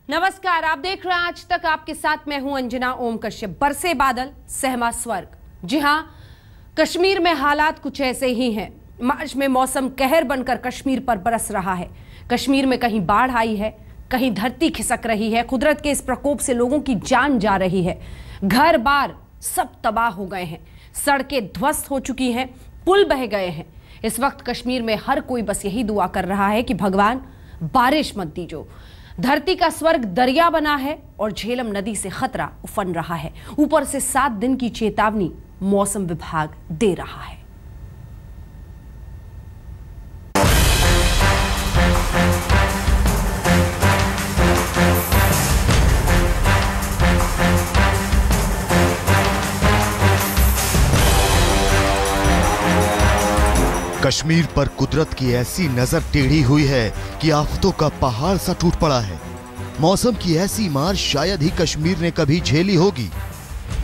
नमस्कार, आप देख रहे हैं आज तक। आपके साथ मैं हूं अंजना ओम कश्यप। बरसे बादल, सहमा स्वर्ग। जी हां, कश्मीर में हालात कुछ ऐसे ही हैं। मार्च में मौसम कहर बनकर कश्मीर पर बरस रहा है। कश्मीर में कहीं बाढ़ आई है, कहीं धरती खिसक रही है। कुदरत के इस प्रकोप से लोगों की जान जा रही है। घर बार सब तबाह हो गए हैं, सड़कें ध्वस्त हो चुकी हैं, पुल बह गए हैं। इस वक्त कश्मीर में हर कोई बस यही दुआ कर रहा है कि भगवान बारिश मत दीजो। धरती का स्वर्ग दरिया बना है और झेलम नदी से खतरा उफन रहा है। ऊपर से 7 दिन की चेतावनी मौसम विभाग दे रहा है। कश्मीर पर कुदरत की ऐसी नजर टेढ़ी हुई है कि आफतों का पहाड़ सा टूट पड़ा है। मौसम की ऐसी मार शायद ही कश्मीर ने कभी झेली होगी,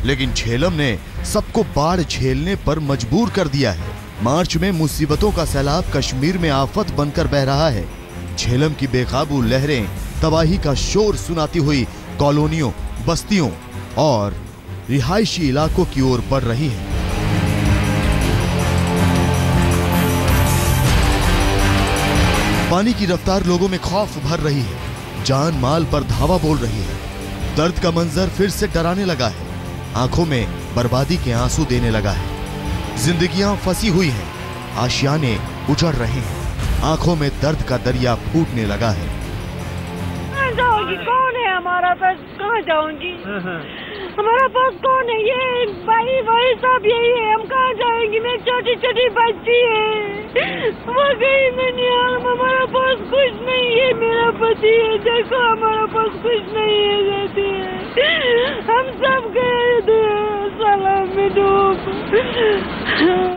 लेकिन झेलम ने सबको बाढ़ झेलने पर मजबूर कर दिया है। मार्च में मुसीबतों का सैलाब कश्मीर में आफत बनकर बह रहा है। झेलम की बेकाबू लहरें तबाही का शोर सुनाती हुई कॉलोनियों, बस्तियों और रिहायशी इलाकों की ओर बढ़ रही है। पानी की रफ्तार लोगों में खौफ भर रही है, जान माल पर धावा बोल रही है। दर्द का मंजर फिर से डराने लगा है, आंखों में बर्बादी के आंसू देने लगा है। जिंदगियां फंसी हुई हैं, आशियाने उजड़ रहे हैं, आंखों में दर्द का दरिया फूटने लगा है। कहाँ जाऊंगी? कौन है हमारा पास? कहाँ जाऊंगी? हमारा पास कौन है? ये भाई वही सब यही है। हम कहाँ जाएंगी? मेरी छोटी छोटी बच्ची है, वो गई ननिहाल। हमारा पास कुछ नहीं है। मेरा पति है, देखो हमारा पास कुछ नहीं है। रहती है, हम सब गए थे सलाम में डूब।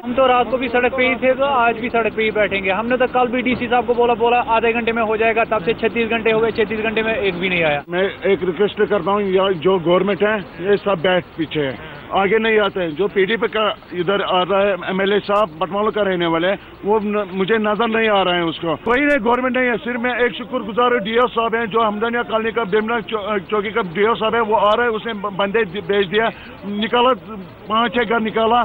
हम तो रात को भी सड़क पे ही थे, तो आज भी सड़क पे ही बैठेंगे। हमने तो कल भी डीसी साहब को बोला आधे घंटे में हो जाएगा, तब से 36 घंटे हो गए, 36 घंटे में एक भी नहीं आया। मैं एक रिक्वेस्ट करता हूँ, जो गवर्नमेंट है ये सब बैठ पीछे है, आगे नहीं आते हैं। जो पीडीपी का इधर आ रहा है एमएलए साहब बटमालों का रहने वाले, वो मुझे नजर नहीं आ रहा है उसको। कोई नहीं, गवर्नमेंट नहीं है। सिर्फ मैं एक शुक्रगुजार हूँ डीओ साहब है, जो हमदनिया कॉलोनी का बिमना चौकी का डीओ साहब है, वो आ रहा है। उसने बंदे भेज दिया, निकाला 5-6 घर निकाला।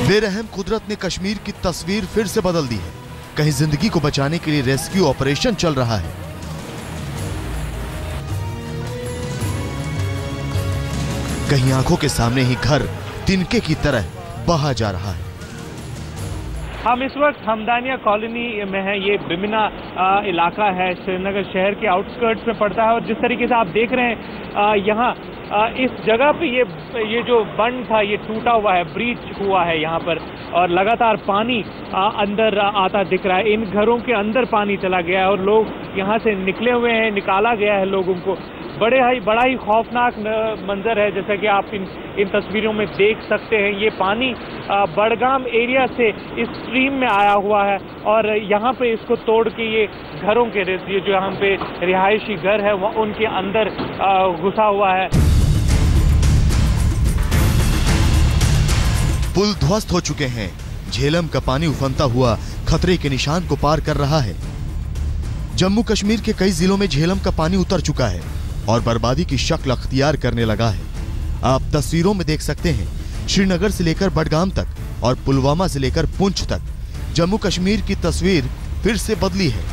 बेरहम कुदरत ने कश्मीर की तस्वीर फिर से बदल दी है। कहीं जिंदगी को बचाने के लिए रेस्क्यू ऑपरेशन चल रहा है, कहीं आंखों के सामने ही घर तिनके की तरह बहा जा रहा है। हम इस वक्त हमदानिया कॉलोनी में हैं। ये बिमिना इलाका है, श्रीनगर शहर के आउटस्कर्ट्स में पड़ता है। और जिस तरीके से आप देख रहे हैं यहाँ इस जगह पे ये जो बंद था ये टूटा हुआ है, ब्रीच हुआ है यहाँ पर, और लगातार पानी अंदर आता दिख रहा है। इन घरों के अंदर पानी चला गया है और लोग यहाँ से निकले हुए हैं, निकाला गया है लोगों को। बड़ा ही खौफनाक मंजर है, जैसा कि आप इन तस्वीरों में देख सकते हैं। ये पानी बड़गाम एरिया से इस स्ट्रीम में आया हुआ है और यहाँ पे इसको तोड़ के ये घरों के ये जो यहाँ पे रिहायशी घर है वो उनके अंदर घुसा हुआ है। पुल ध्वस्त हो चुके हैं। झेलम का पानी उफनता हुआ खतरे के निशान को पार कर रहा है। जम्मू कश्मीर के कई जिलों में झेलम का पानी उतर चुका है और बर्बादी की शक्ल अख्तियार करने लगा है। आप तस्वीरों में देख सकते हैं, श्रीनगर से लेकर बडगाम तक और पुलवामा से लेकर पुंछ तक जम्मू कश्मीर की तस्वीर फिर से बदली है।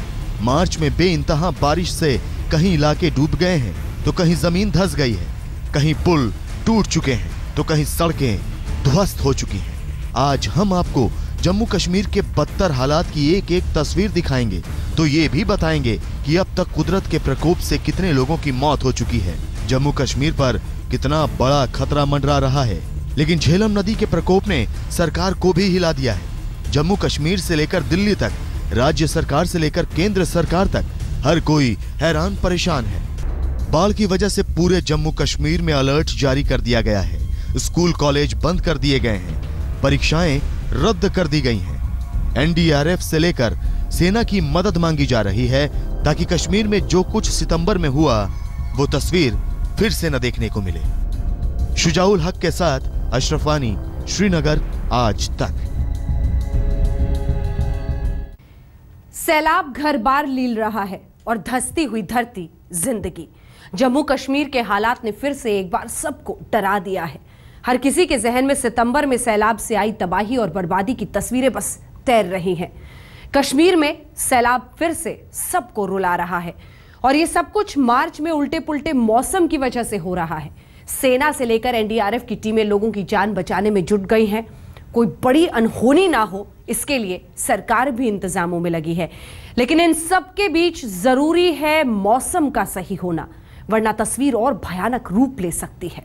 मार्च में बेइंतहा बारिश से कहीं इलाके डूब गए हैं, तो कहीं जमीन धंस गई है, कहीं पुल टूट चुके हैं, तो कहीं सड़कें ध्वस्त हो चुकी हैं। आज हम आपको जम्मू कश्मीर के बदतर हालात की एक एक तस्वीर दिखाएंगे, तो ये भी बताएंगे कि अब तक कुदरत के प्रकोप से कितने लोगों की मौत हो चुकी है, जम्मू कश्मीर पर कितना बड़ा खतरा मंडरा रहा है। लेकिन झेलम नदी के प्रकोप ने सरकार को भी हिला दिया है। जम्मू कश्मीर से लेकर दिल्ली तक, राज्य सरकार से लेकर केंद्र सरकार तक, हर कोई हैरान परेशान है। बाढ़ की वजह से पूरे जम्मू कश्मीर में अलर्ट जारी कर दिया गया है। स्कूल कॉलेज बंद कर दिए गए हैं, परीक्षाएं रद्द कर दी गई हैं। एनडीआरएफ से लेकर सेना की मदद मांगी जा रही है ताकि कश्मीर में जो कुछ सितंबर में हुआ वो तस्वीर फिर से न देखने को मिले। शुजाउल हक के साथ अशरफ वानी, श्रीनगर, आज तक। सैलाब घर बार लील रहा है और धंसती हुई धरती जिंदगी। जम्मू कश्मीर के हालात ने फिर से एक बार सबको डरा दिया है। हर किसी के जहन में सितंबर में सैलाब से आई तबाही और बर्बादी की तस्वीरें बस तैर रही हैं। कश्मीर में सैलाब फिर से सबको रुला रहा है और ये सब कुछ मार्च में उल्टे पुल्टे मौसम की वजह से हो रहा है। सेना से लेकर एनडीआरएफ की टीमें लोगों की जान बचाने में जुट गई हैं। कोई बड़ी अनहोनी ना हो इसके लिए सरकार भी इंतजामों में लगी है, लेकिन इन सब के बीच जरूरी है मौसम का सही होना, वरना तस्वीर और भयानक रूप ले सकती है।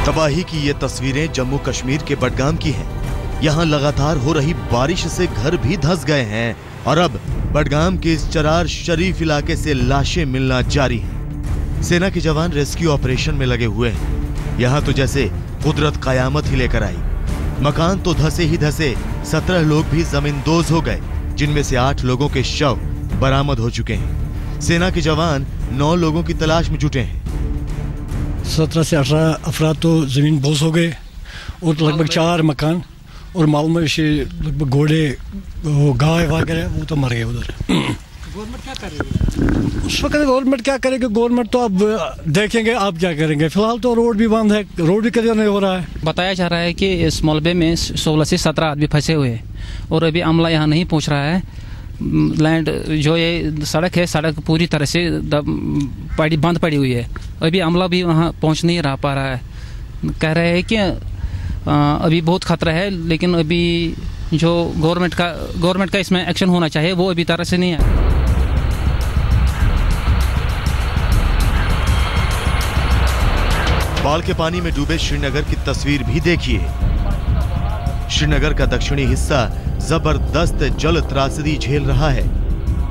तबाही की ये तस्वीरें जम्मू कश्मीर के बडगाम की हैं। यहाँ लगातार हो रही बारिश से घर भी धंस गए हैं और अब बडगाम के इस चरार शरीफ इलाके से लाशें मिलना जारी हैं। सेना के जवान रेस्क्यू ऑपरेशन में लगे हुए हैं। यहाँ तो जैसे कुदरत कयामत ही लेकर आई। मकान तो धसे ही धसे, 17 लोग भी जमींदोज हो गए, जिनमें से 8 लोगों के शव बरामद हो चुके हैं। सेना के जवान 9 लोगों की तलाश में जुटे हैं। 17 से 18 अफराद तो जमीन बोझ हो गए और लगभग 4 मकान और माल मवेशी, लगभग घोड़े, गाय वगैरह वो तो मर गए उधर। गवर्नमेंट क्या करेगी उस वक्त? गवर्नमेंट क्या करेगी? गवर्नमेंट तो अब देखेंगे आप क्या करेंगे। फिलहाल तो रोड भी बंद है, रोड भी क्लियर नहीं हो रहा है। बताया जा रहा है कि इस मलबे में 16 से 17 आदमी फंसे हुए हैं और अभी अमला यहाँ नहीं पहुँच रहा है। लैंड जो ये सड़क है, सड़क पूरी तरह से बंद पड़ी हुई है। अभी अमला भी वहाँ पहुँच नहीं पा रहा है। कह रहे हैं कि अभी बहुत खतरा है, लेकिन अभी जो गवर्नमेंट का इसमें एक्शन होना चाहिए वो अभी तरह से नहीं है। बाढ़ के पानी में डूबे श्रीनगर की तस्वीर भी देखिए। श्रीनगर का दक्षिणी हिस्सा जबरदस्त जल त्रासदी झेल रहा है।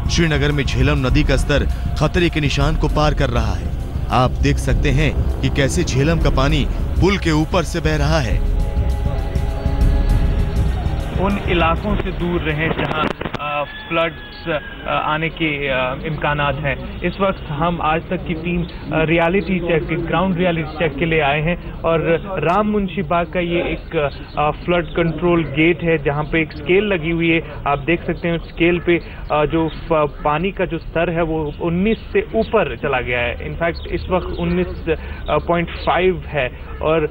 श्रीनगर में झेलम नदी का स्तर खतरे के निशान को पार कर रहा है। आप देख सकते हैं कि कैसे झेलम का पानी पुल के ऊपर से बह रहा है। उन इलाकों से दूर रहें जहां फ्लड्स आने के इम्कानात हैं। इस वक्त हम आज तक की team reality check, ground reality check के लिए आए हैं और राम मुंशी बाग का ये एक फ्लड कंट्रोल गेट है जहां पे एक स्केल लगी हुई है। आप देख सकते हैं स्केल पे जो पानी का जो स्तर है वो 19 से ऊपर चला गया है। इनफैक्ट इस वक्त 19.5 है और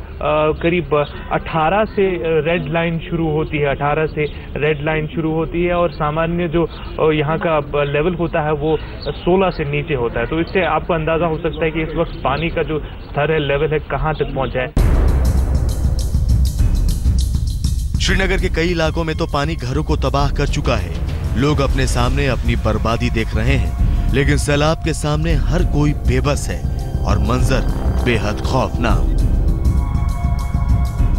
करीब 18 से रेड लाइन शुरू होती है। 18 से रेड लाइन शुरू होती है और सामान्य जो यहाँ का लेवल होता है वो 16 से नीचे होता है। तो इससे आपको अंदाजा हो सकता है कि इस वक्त पानी का जो स्तर है, लेवल है, कहाँ तक पहुँचा है। श्रीनगर के कई इलाकों में तो पानी घरों को तबाह कर चुका है। लोग अपने सामने अपनी बर्बादी देख रहे हैं, लेकिन सैलाब के सामने हर कोई बेबस है और मंजर बेहद खौफनाक।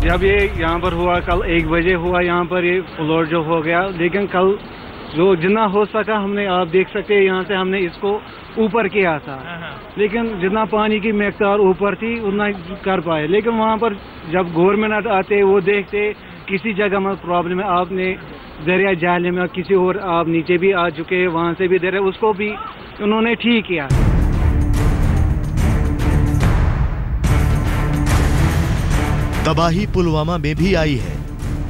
जब ये यहाँ पर हुआ, कल 1 बजे हुआ यहाँ पर ये फ्लोर जो हो गया, लेकिन कल जो जितना हो सका हमने, आप देख सकते हैं यहाँ से हमने इसको ऊपर किया था, लेकिन जितना पानी की मिक़दार ऊपर थी उतना कर पाए। लेकिन वहाँ पर जब गवर्नमेंट आते वो देखते किसी जगह में प्रॉब्लम है, आपने दरिया जाले में किसी और आप नीचे भी आ चुके हैं, वहाँ से भी दरिया, उसको भी उन्होंने ठीक किया। तबाही पुलवामा में भी आई है।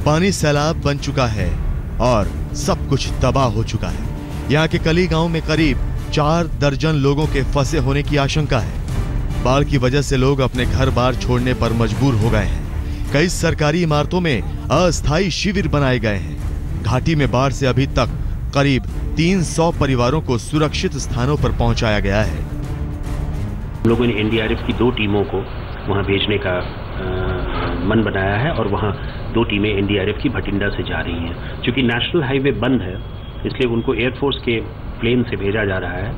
पानी सैलाब बन चुका है और सब कुछ तबाह हो चुका है। यहाँ के कली गांव में करीब 4 दर्जन लोगों के फंसे होने की आशंका है। बाढ़ की वजह से लोग अपने घर बार छोड़ने पर मजबूर हो गए हैं। कई सरकारी इमारतों में अस्थायी शिविर बनाए गए हैं। घाटी में बाढ़ से अभी तक करीब 300 परिवारों को सुरक्षित स्थानों पर पहुंचाया गया है। लोगों ने एनडीआरएफ की 2 टीमों को वहां भेजने का मन बनाया है और वहां 2 टीमें एनडीआरएफ की भटिंडा से जा रही हैं। क्योंकि नेशनल हाईवे बंद है, इसलिए उनको एयरफोर्स के प्लेन से भेजा जा रहा है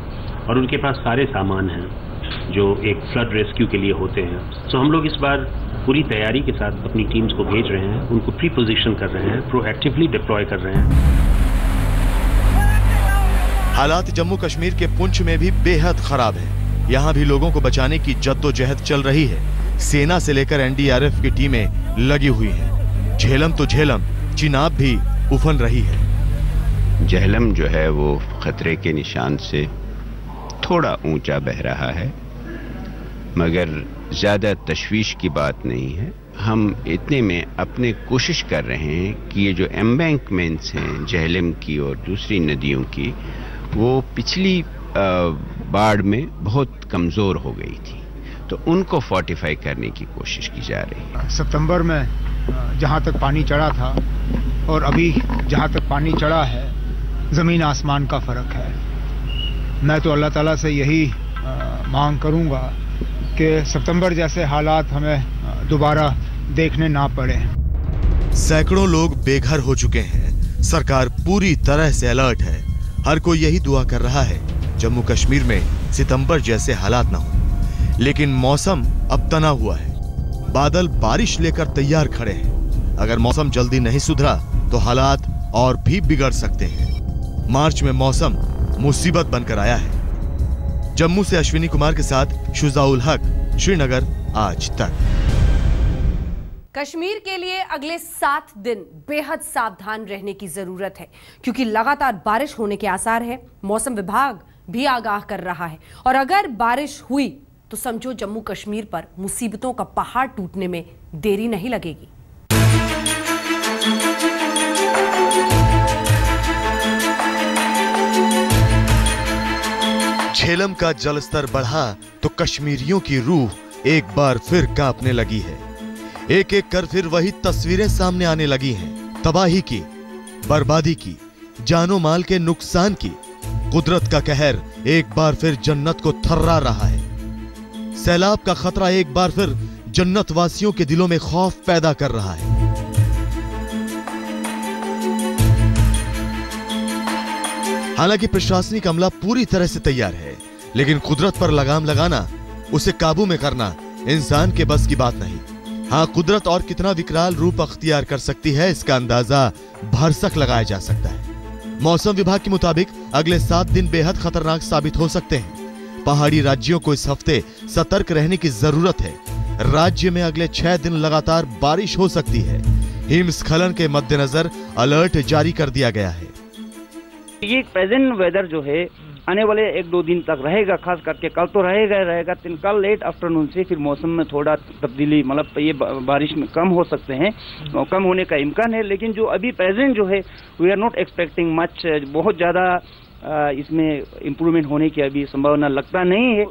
और उनके पास सारे सामान हैं जो एक फ्लड रेस्क्यू के लिए होते हैं। सो हम लोग इस बार पूरी तैयारी के साथ अपनी टीम्स को भेज रहे हैं, उनको प्री पोजीशन कर रहे हैं, प्रोएक्टिवली डिप्लॉय कर रहे हैं। हालात जम्मू कश्मीर के पुंछ में भी बेहद खराब है। यहाँ भी लोगों को बचाने की जद्दोजहद चल रही है। सेना से लेकर एनडीआरएफ की टीमें लगी हुई हैं। झेलम तो झेलम, चिनाब भी उफन रही है। झेलम जो है वो खतरे के निशान से थोड़ा ऊंचा बह रहा है, मगर ज़्यादा तशवीश की बात नहीं है। हम इतने में अपने कोशिश कर रहे हैं कि ये जो एम्बैंकमेंट्स हैं झेलम की और दूसरी नदियों की, वो पिछली बाढ़ में बहुत कमज़ोर हो गई थी, तो उनको फोर्टिफाई करने की कोशिश की जा रही है। सितंबर में जहाँ तक पानी चढ़ा था और अभी जहाँ तक पानी चढ़ा है, ज़मीन आसमान का फ़र्क है। मैं तो अल्लाह ताला से यही मांग करूँगा कि सितंबर जैसे हालात हमें दोबारा देखने ना पड़े। सैकड़ों लोग बेघर हो चुके हैं। सरकार पूरी तरह से अलर्ट है। हर कोई यही दुआ कर रहा है जम्मू कश्मीर में सितंबर जैसे हालात ना हो। लेकिन मौसम अब तना हुआ है। बादल बारिश लेकर तैयार खड़े हैं। अगर मौसम जल्दी नहीं सुधरा तो हालात और भी बिगड़ सकते हैं। मार्च में मौसम मुसीबत बनकर आया है। जम्मू से अश्विनी कुमार के साथ शुजाउल हक, श्रीनगर आज तक। कश्मीर के लिए अगले 7 दिन बेहद सावधान रहने की जरूरत है, क्योंकि लगातार बारिश होने के आसार है। मौसम विभाग भी आगाह कर रहा है, और अगर बारिश हुई तो समझो जम्मू कश्मीर पर मुसीबतों का पहाड़ टूटने में देरी नहीं लगेगी। झेलम का जलस्तर बढ़ा तो कश्मीरियों की रूह एक बार फिर कांपने लगी है। एक एक कर फिर वही तस्वीरें सामने आने लगी हैं। तबाही की, बर्बादी की, जानो माल के नुकसान की। कुदरत का कहर एक बार फिर जन्नत को थर्रा रहा है। सैलाब का खतरा एक बार फिर जन्नत वासियों के दिलों में खौफ पैदा कर रहा है। हालांकि प्रशासनिक अमला पूरी तरह से तैयार है, लेकिन कुदरत पर लगाम लगाना, उसे काबू में करना इंसान के बस की बात नहीं। हाँ, कुदरत और कितना विकराल रूप अख्तियार कर सकती है, इसका अंदाजा भरसक लगाया जा सकता है। मौसम विभाग के मुताबिक अगले 7 दिन बेहद खतरनाक साबित हो सकते हैं। पहाड़ी राज्यों को इस हफ्ते सतर्क रहने की जरूरत है। राज्य में अगले 6 दिन लगातार बारिश हो सकती है। हिमस्खलन के मद्देनजर अलर्ट जारी कर दिया गया है। ये प्रेजेंट वेदर जो है आने वाले 1-2 दिन तक रहेगा, खास करके कल तो रहेगा। कल लेट आफ्टरनून से फिर मौसम में थोड़ा तब्दीली, मतलब ये बारिश में कम हो सकते हैं, कम होने का इम्कान है। लेकिन जो अभी प्रेजेंट जो है, we are not expecting much, बहुत ज़्यादा इसमें इम्प्रूवमेंट होने की अभी संभावना लगता नहीं है।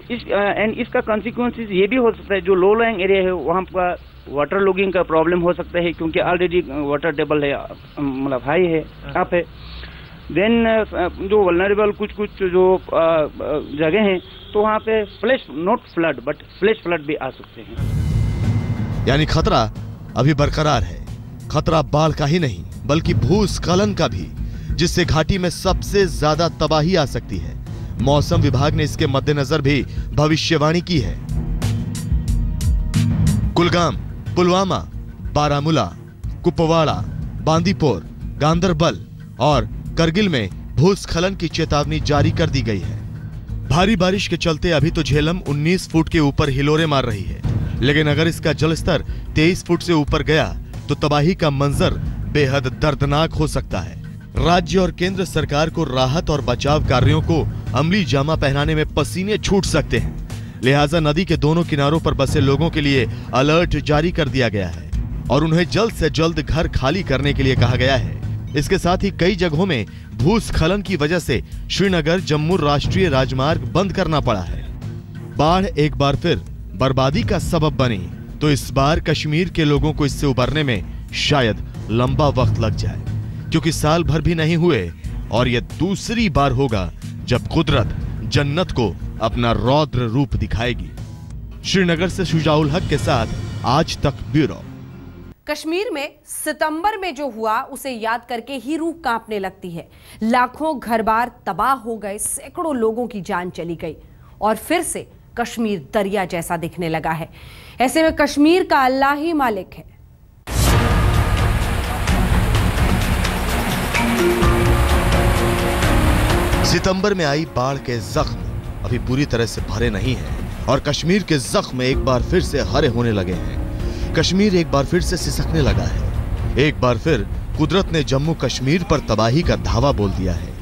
एंड इसका कॉन्सिक्वेंसेस ये भी हो सकता है, जो लो लाइंग एरिया है वहाँ पर वाटर लॉगिंग का प्रॉब्लम हो सकता है, क्योंकि ऑलरेडी वाटर टेबल है, मतलब हाई है, अप है। देन जो वल्नरेबल कुछ जो जगह हैं, तो वहाँ पे flash, not flood but flash flood भी आ सकते हैं। यानी खतरा अभी बरकरार है। खतरा बाढ़ का ही नहीं बल्कि भूस्खलन का भी, जिससे घाटी में सबसे ज्यादा तबाही आ सकती है। मौसम विभाग ने इसके मद्देनजर भी भविष्यवाणी की है। कुलगाम, पुलवामा, बारामूला, कुपवाड़ा, बांदीपोर, गांदरबल और करगिल में भूस्खलन की चेतावनी जारी कर दी गई है। भारी बारिश के चलते अभी तो झेलम 19 फुट के ऊपर हिलोरे मार रही है, लेकिन अगर इसका जलस्तर 23 फुट से ऊपर गया तो तबाही का मंजर बेहद दर्दनाक हो सकता है। राज्य और केंद्र सरकार को राहत और बचाव कार्यों को अमली जामा पहनाने में पसीने छूट सकते हैं। लिहाजा नदी के दोनों किनारों पर बसे लोगों के लिए अलर्ट जारी कर दिया गया है और उन्हें जल्द से जल्द घर खाली करने के लिए कहा गया है। इसके साथ ही कई जगहों में भूस्खलन की वजह से श्रीनगर जम्मू राष्ट्रीय राजमार्ग बंद करना पड़ा है। बाढ़ एक बार फिर बर्बादी का सबब बनी तो इस बार कश्मीर के लोगों को इससे उबरने में शायद लंबा वक्त लग जाए, क्योंकि साल भर भी नहीं हुए और यह दूसरी बार होगा जब कुदरत जन्नत को अपना रौद्र रूप दिखाएगी। श्रीनगर से शुजाउल हक के साथ आज तक ब्यूरो। कश्मीर में सितंबर में जो हुआ उसे याद करके ही रूह कांपने लगती है। लाखों घर-बार तबाह हो गए, सैकड़ों लोगों की जान चली गई और फिर से कश्मीर दरिया जैसा दिखने लगा है। ऐसे में कश्मीर का अल्लाह ही मालिक है। सितंबर में आई बाढ़ के जख्म अभी पूरी तरह से भरे नहीं हैं और कश्मीर के जख्म एक बार फिर से हरे होने लगे हैं। कश्मीर एक बार फिर से सिसकने लगा है। एक बार फिर कुदरत ने जम्मू कश्मीर पर तबाही का धावा बोल दिया है।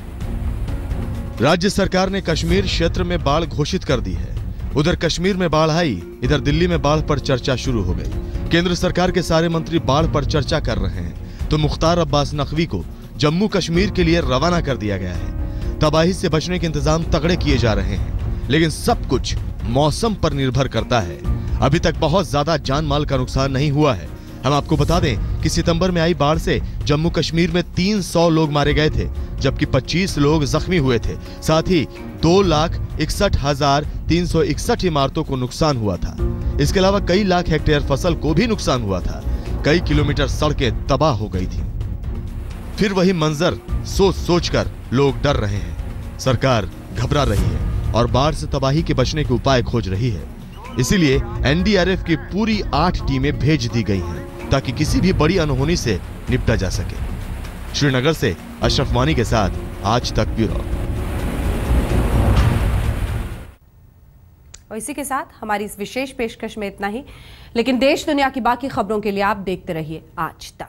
राज्य सरकार ने कश्मीर क्षेत्र में बाढ़ घोषित कर दी है। उधर कश्मीर में बाढ़ आई, इधर दिल्ली में बाढ़ पर चर्चा शुरू हो गई। केंद्र सरकार के सारे मंत्री बाढ़ पर चर्चा कर रहे हैं तो मुख्तार अब्बास नकवी को जम्मू कश्मीर के लिए रवाना कर दिया गया है। तबाही से बचने के इंतजाम तगड़े किए जा रहे हैं, लेकिन सब कुछ मौसम पर निर्भर करता है। अभी तक बहुत ज्यादा जान माल का नुकसान नहीं हुआ है। हम आपको बता दें कि सितंबर में आई बाढ़ से जम्मू कश्मीर में 300 लोग मारे गए थे, जबकि 25 लोग जख्मी हुए थे। साथ ही 2,61,361 इमारतों को नुकसान हुआ था। इसके अलावा कई लाख हेक्टेयर फसल को भी नुकसान हुआ था। कई किलोमीटर सड़कें तबाह हो गई थी। फिर वही मंजर सोच सोचकर लोग डर रहे हैं। सरकार घबरा रही है और बाढ़ से तबाही के बचने के उपाय खोज रही है। इसीलिए एनडीआरएफ की पूरी 8 टीमें भेज दी गई हैं ताकि किसी भी बड़ी अनहोनी से निपटा जा सके। श्रीनगर से अशरफ वानी के साथ आज तक ब्यूरो। और इसी के साथ हमारी इस विशेष पेशकश में इतना ही, लेकिन देश दुनिया की बाकी खबरों के लिए आप देखते रहिए आज तक।